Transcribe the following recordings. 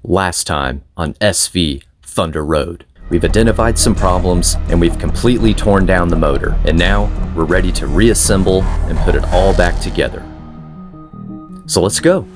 Last time on SV Thunder Road, we've identified some problems and we've completely torn down the motor, and now we're ready to reassemble and put it all back together. So let's go.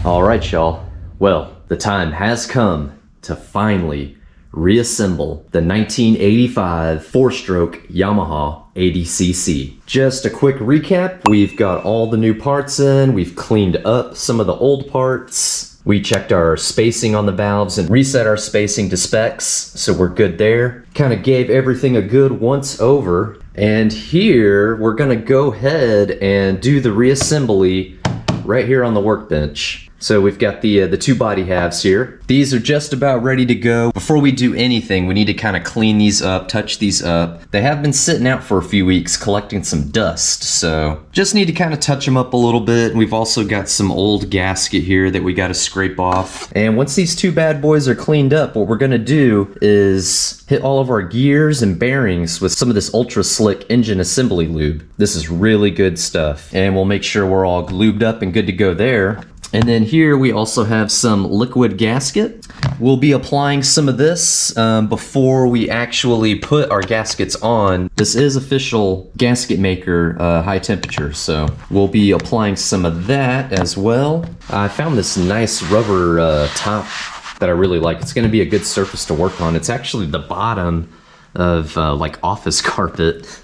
All right, y'all. Well, the time has come to finally reassemble the 1985 four-stroke Yamaha 80cc. Just a quick recap, we've got all the new parts in, we've cleaned up some of the old parts, we checked our spacing on the valves and reset our spacing to specs, so we're good there. Kind of gave everything a good once over, and here we're gonna go ahead and do the reassembly right here on the workbench. So we've got the two body halves here. These are just about ready to go. Before we do anything, we need to kind of clean these up, touch these up. They have been sitting out for a few weeks collecting some dust, so just need to kind of touch them up a little bit. We've also got some old gasket here that we got to scrape off. And once these two bad boys are cleaned up, what we're gonna do is hit all of our gears and bearings with some of this ultra slick engine assembly lube. This is really good stuff, and we'll make sure we're all lubed up and good to go there. And then here we also have some liquid gasket. We'll be applying some of this before we actually put our gaskets on. This is official gasket maker high temperature, so we'll be applying some of that as well. I found this nice rubber top that I really like. It's gonna be a good surface to work on. It's actually the bottom of like office carpet.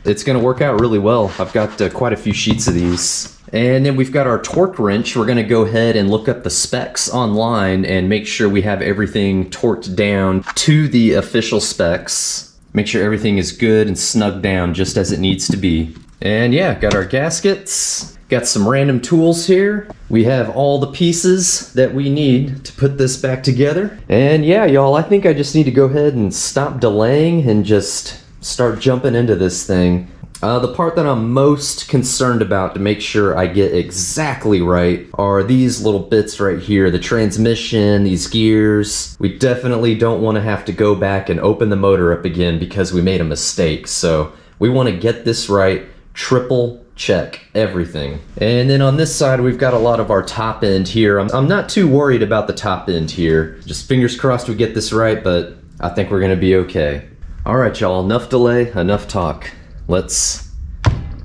It's gonna work out really well. I've got quite a few sheets of these. And then we've got our torque wrench. We're gonna go ahead and look up the specs online and make sure we have everything torqued down to the official specs. Make sure everything is good and snugged down just as it needs to be. And yeah, got our gaskets. Got some random tools here. We have all the pieces that we need to put this back together. And yeah, y'all, I think I just need to go ahead and stop delaying and just start jumping into this thing. The part that I'm most concerned about to make sure I get exactly right are these little bits right here, the transmission, these gears. We definitely don't want to have to go back and open the motor up again because we made a mistake. So we want to get this right, triple check everything. And then on this side, we've got a lot of our top end here. I'm not too worried about the top end here. Just fingers crossed we get this right, but I think we're gonna be okay. All right, y'all, enough delay, enough talk. Let's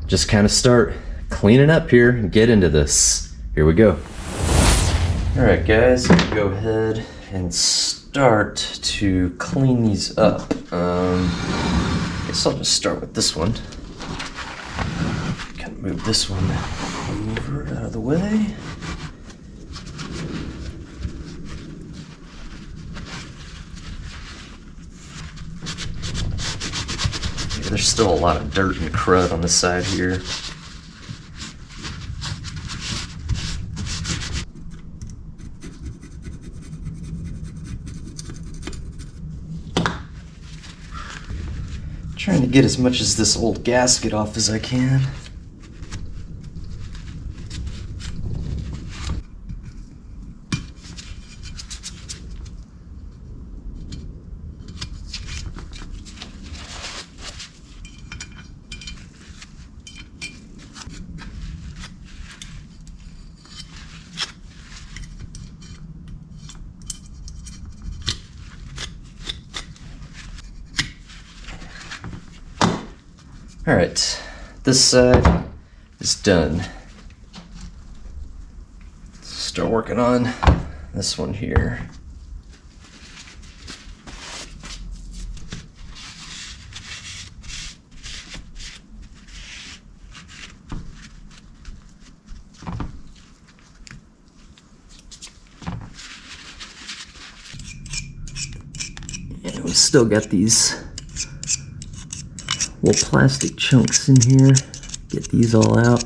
just kind of start cleaning up here and get into this. Here we go. All right, guys, let's go ahead and start to clean these up. Guess I'll just start with this one. Kind of move this one over out of the way. There's still a lot of dirt and crud on the side here. Trying to get as much of this old gasket off as I can. All right, this side is done. Let's start working on this one here. And we still got these little plastic chunks in here. Get these all out.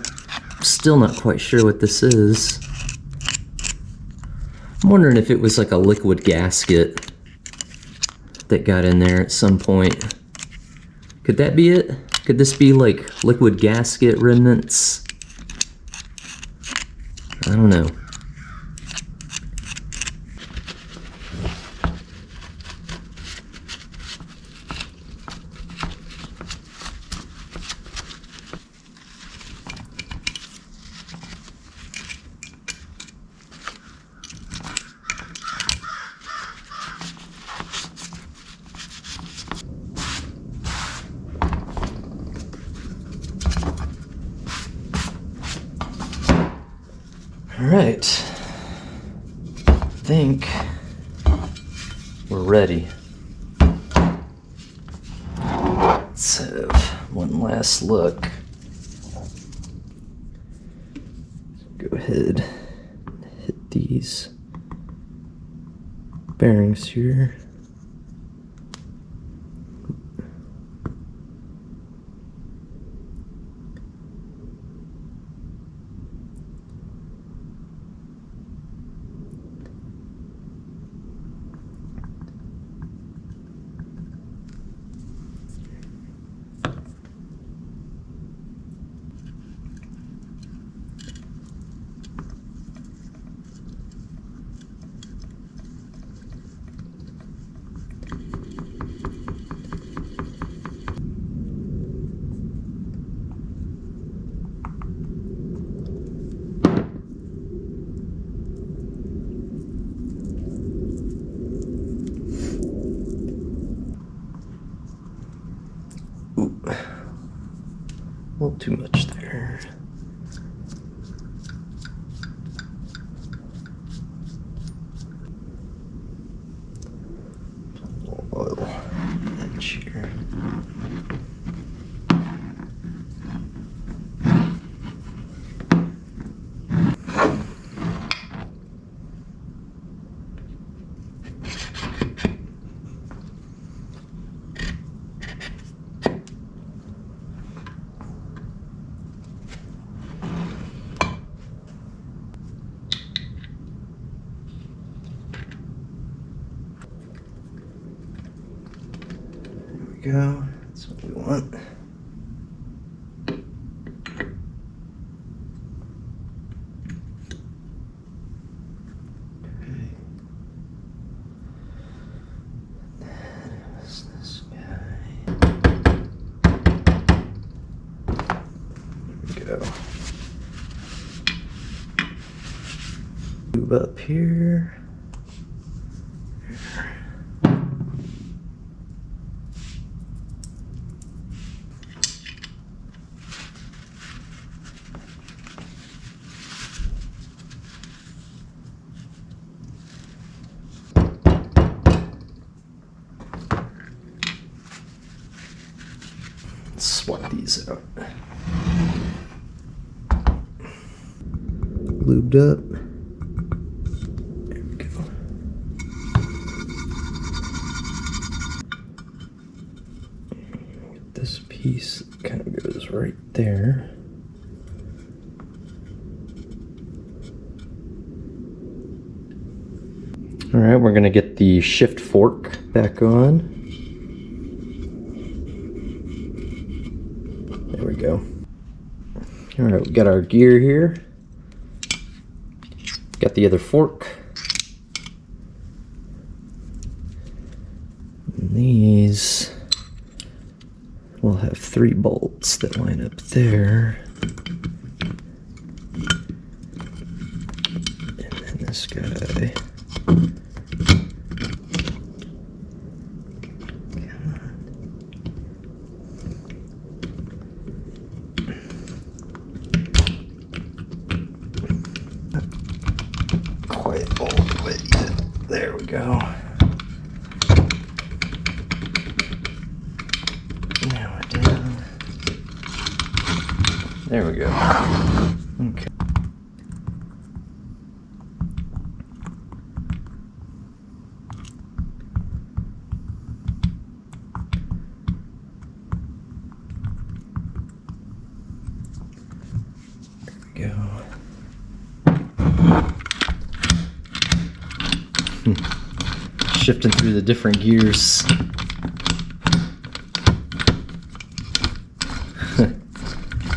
I'm still not quite sure what this is. I'm wondering if it was like a liquid gasket that got in there at some point. Could that be it? Could this be like liquid gasket remnants? I don't know. right, I think we're ready. Let's have one last look. Go ahead and hit these bearings here. Ooh, a little too much there. A little oil edge here. Go. That's what we want. Okay. There's this guy. There we go. Move up here. Swap these out. Lubed up. There we go. This piece kind of goes right there. All right, we're gonna get the shift fork back on. There we go. All right, we got our gear here. Got the other fork. And these will have 3 bolts that line up there. And then this guy. Quite all the way yet. There we go. Now we're down. There we go. Okay. There we go. Shifting through the different gears.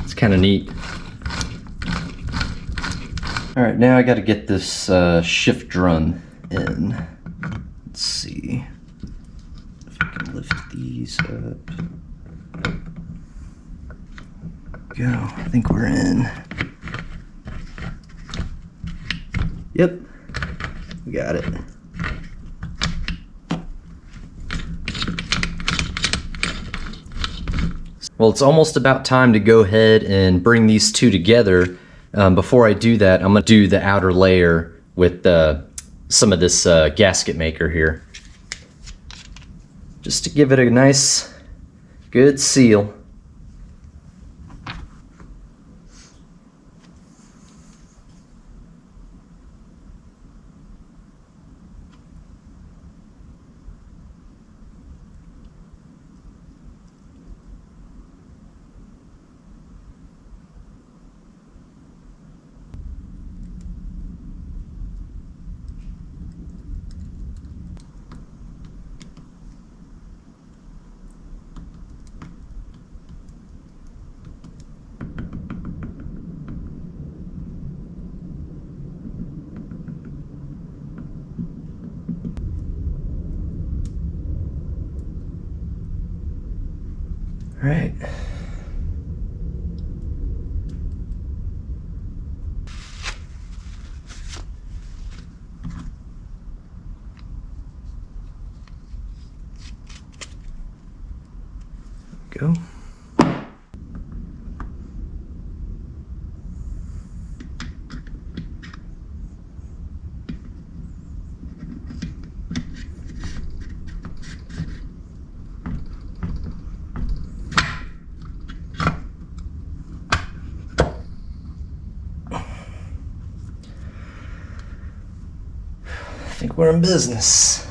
It's kind of neat. All right, now I got to get this shift drum in. Let's see if I can lift these up. Go. I think we're in. Yep, we got it. Well, it's almost about time to go ahead and bring these two together. Before I do that, I'm gonna do the outer layer with some of this gasket maker here, just to give it a nice, good seal. All right. Go. I think we're in business.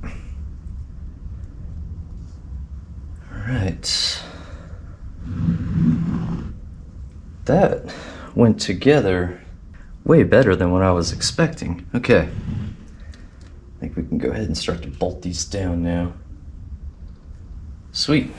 All right. That went together way better than what I was expecting. Okay. I think we can go ahead and start to bolt these down now. Sweet.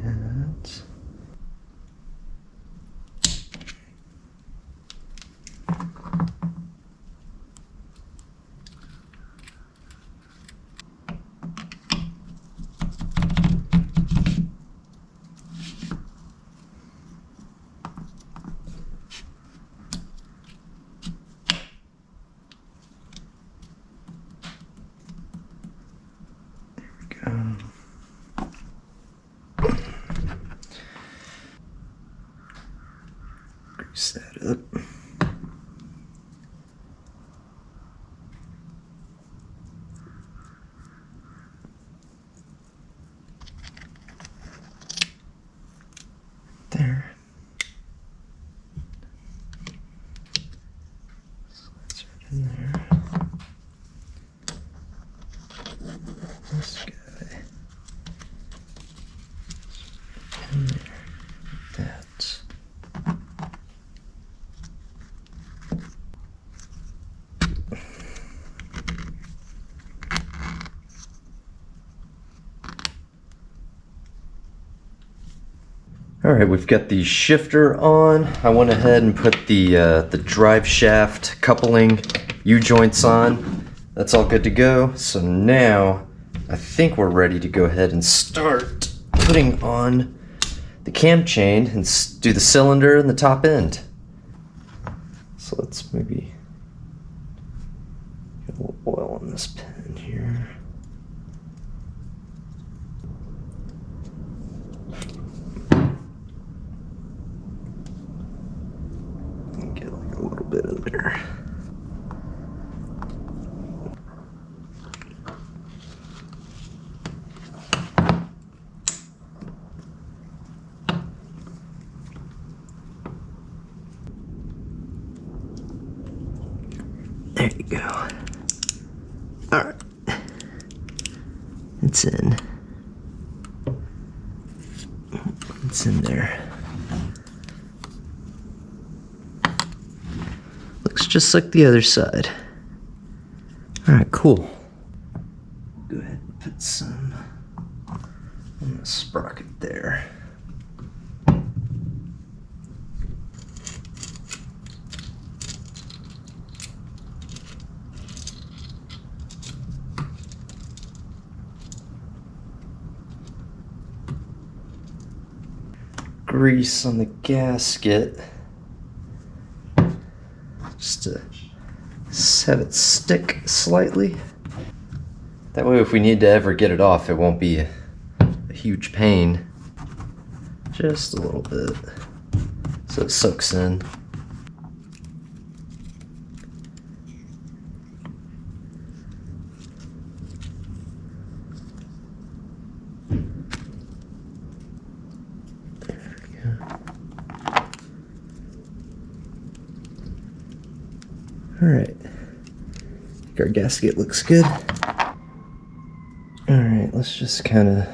That. Grease that up. There. Slides right in there. This guy. In there. That. All right, we've got the shifter on. I went ahead and put the drive shaft coupling U-joints on. That's all good to go. So now I think we're ready to go ahead and start putting on the cam chain and do the cylinder and the top end. So let's maybe get a little oil on this pin here. Get like a little bit in there. There you go. All right. It's in. It's in there. Looks just like the other side. Alright, cool. Go ahead and put some on the sprocket there. Grease on the gasket just to have it stick slightly. That way if we need to ever get it off, it won't be a huge pain. Just a little bit so it soaks in. Alright, our gasket looks good. Alright, let's just kind of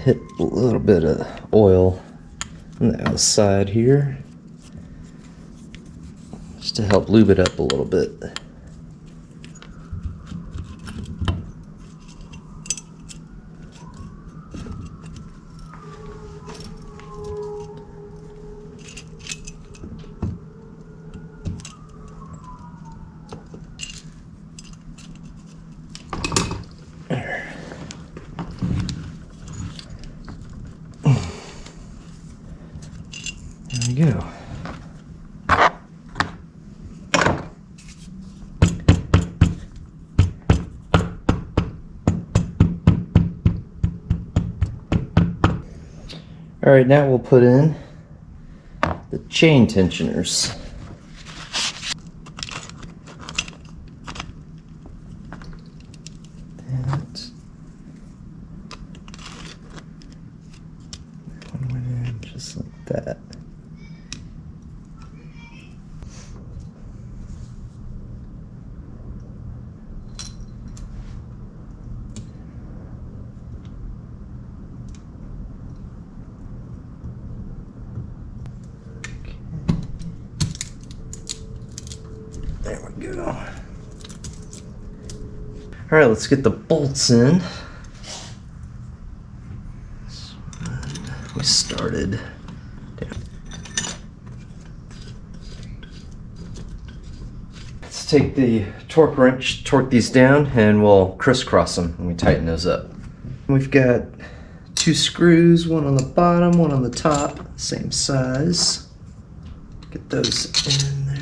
hit a little bit of oil on the outside here, just to help lube it up a little bit. There we go. All right, now we'll put in the chain tensioners. That one went in just like that. There we go. All right, let's get the bolts in. We started down. Let's take the torque wrench, torque these down, and we'll crisscross them when we tighten those up. We've got 2 screws, one on the bottom, one on the top, same size. Get those in there.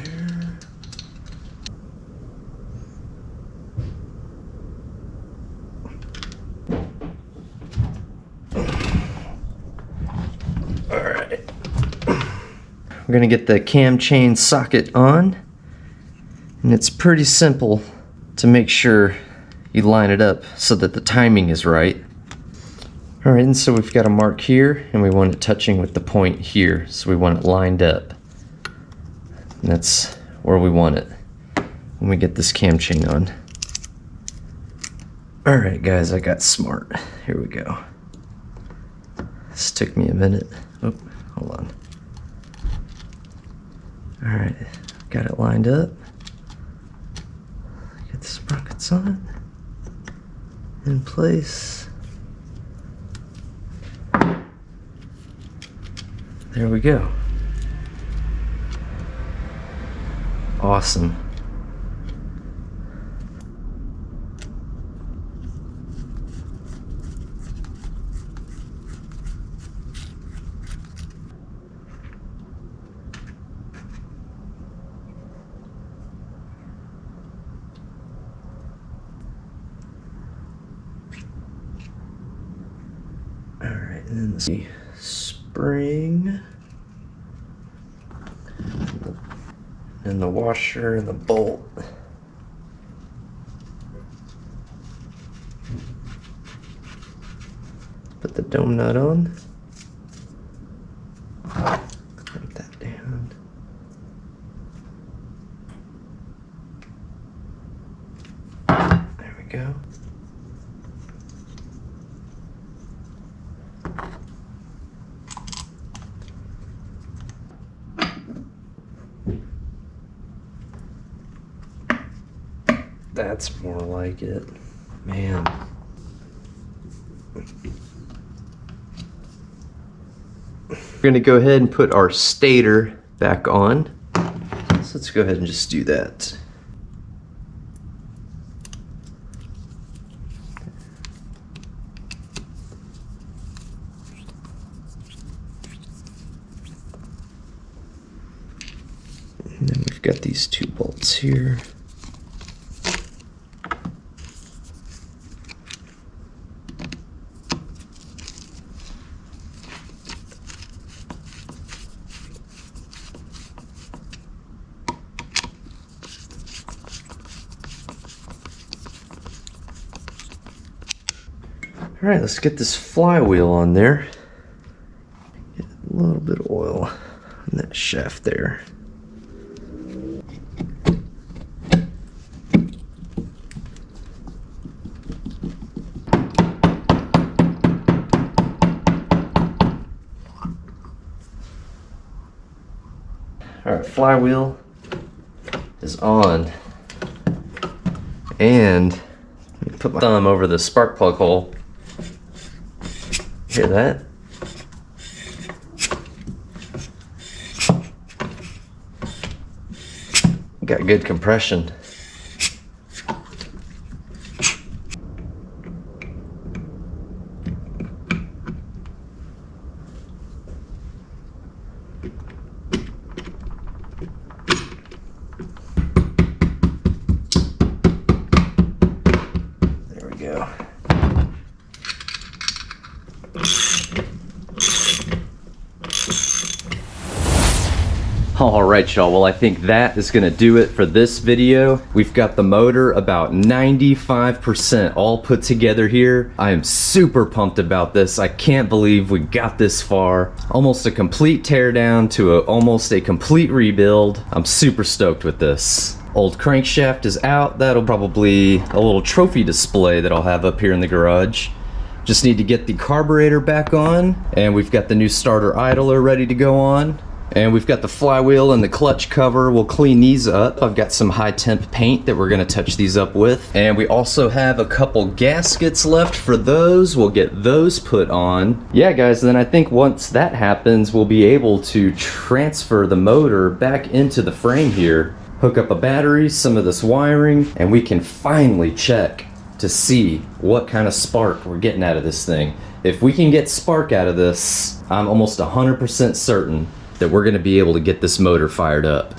Alright. We're going to get the cam chain socket on. And it's pretty simple to make sure you line it up so that the timing is right. Alright, and so we've got a mark here, and we want it touching with the point here. So we want it lined up. And that's where we want it when we get this cam chain on. Alright guys, I got smart. Here we go. This took me a minute. Oh, hold on. Alright, got it lined up. Get the sprockets on. In place. There we go. Awesome. All right, and then the spring. And the washer and the bolt. Put the dome nut on. Clamp that down. There we go. That's more like it. Man. We're gonna go ahead and put our stator back on. So let's go ahead and just do that. And then we've got these 2 bolts here. All right, let's get this flywheel on there. Get a little bit of oil on that shaft there. All right, flywheel is on. And let me put my thumb over the spark plug hole. Hear that? Got good compression. There we go. Alright y'all, well I think that is gonna do it for this video. We've got the motor about 95% all put together here. I am super pumped about this. I can't believe we got this far. Almost a complete teardown to almost a complete rebuild. I'm super stoked with this. Old crankshaft is out. That'll probably a little trophy display that I'll have up here in the garage. Just need to get the carburetor back on, and we've got the new starter idler ready to go on. And we've got the flywheel and the clutch cover. We'll clean these up. I've got some high temp paint that we're gonna touch these up with. And we also have a couple gaskets left for those. We'll get those put on. Yeah guys, then I think once that happens, we'll be able to transfer the motor back into the frame here, hook up a battery, some of this wiring, and we can finally check to see what kind of spark we're getting out of this thing. If we can get spark out of this, I'm almost 100% certain that we're gonna be able to get this motor fired up.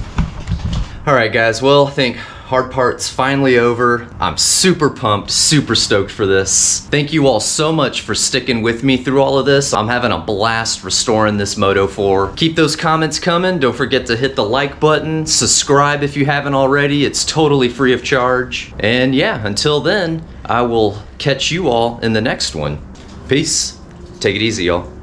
All right guys, well I think hard part's finally over. I'm super pumped, super stoked for this. Thank you all so much for sticking with me through all of this. I'm having a blast restoring this Moto 4. Keep those comments coming. Don't forget to hit the like button, subscribe if you haven't already. It's totally free of charge. And yeah, until then, I will catch you all in the next one. Peace. Take it easy, y'all.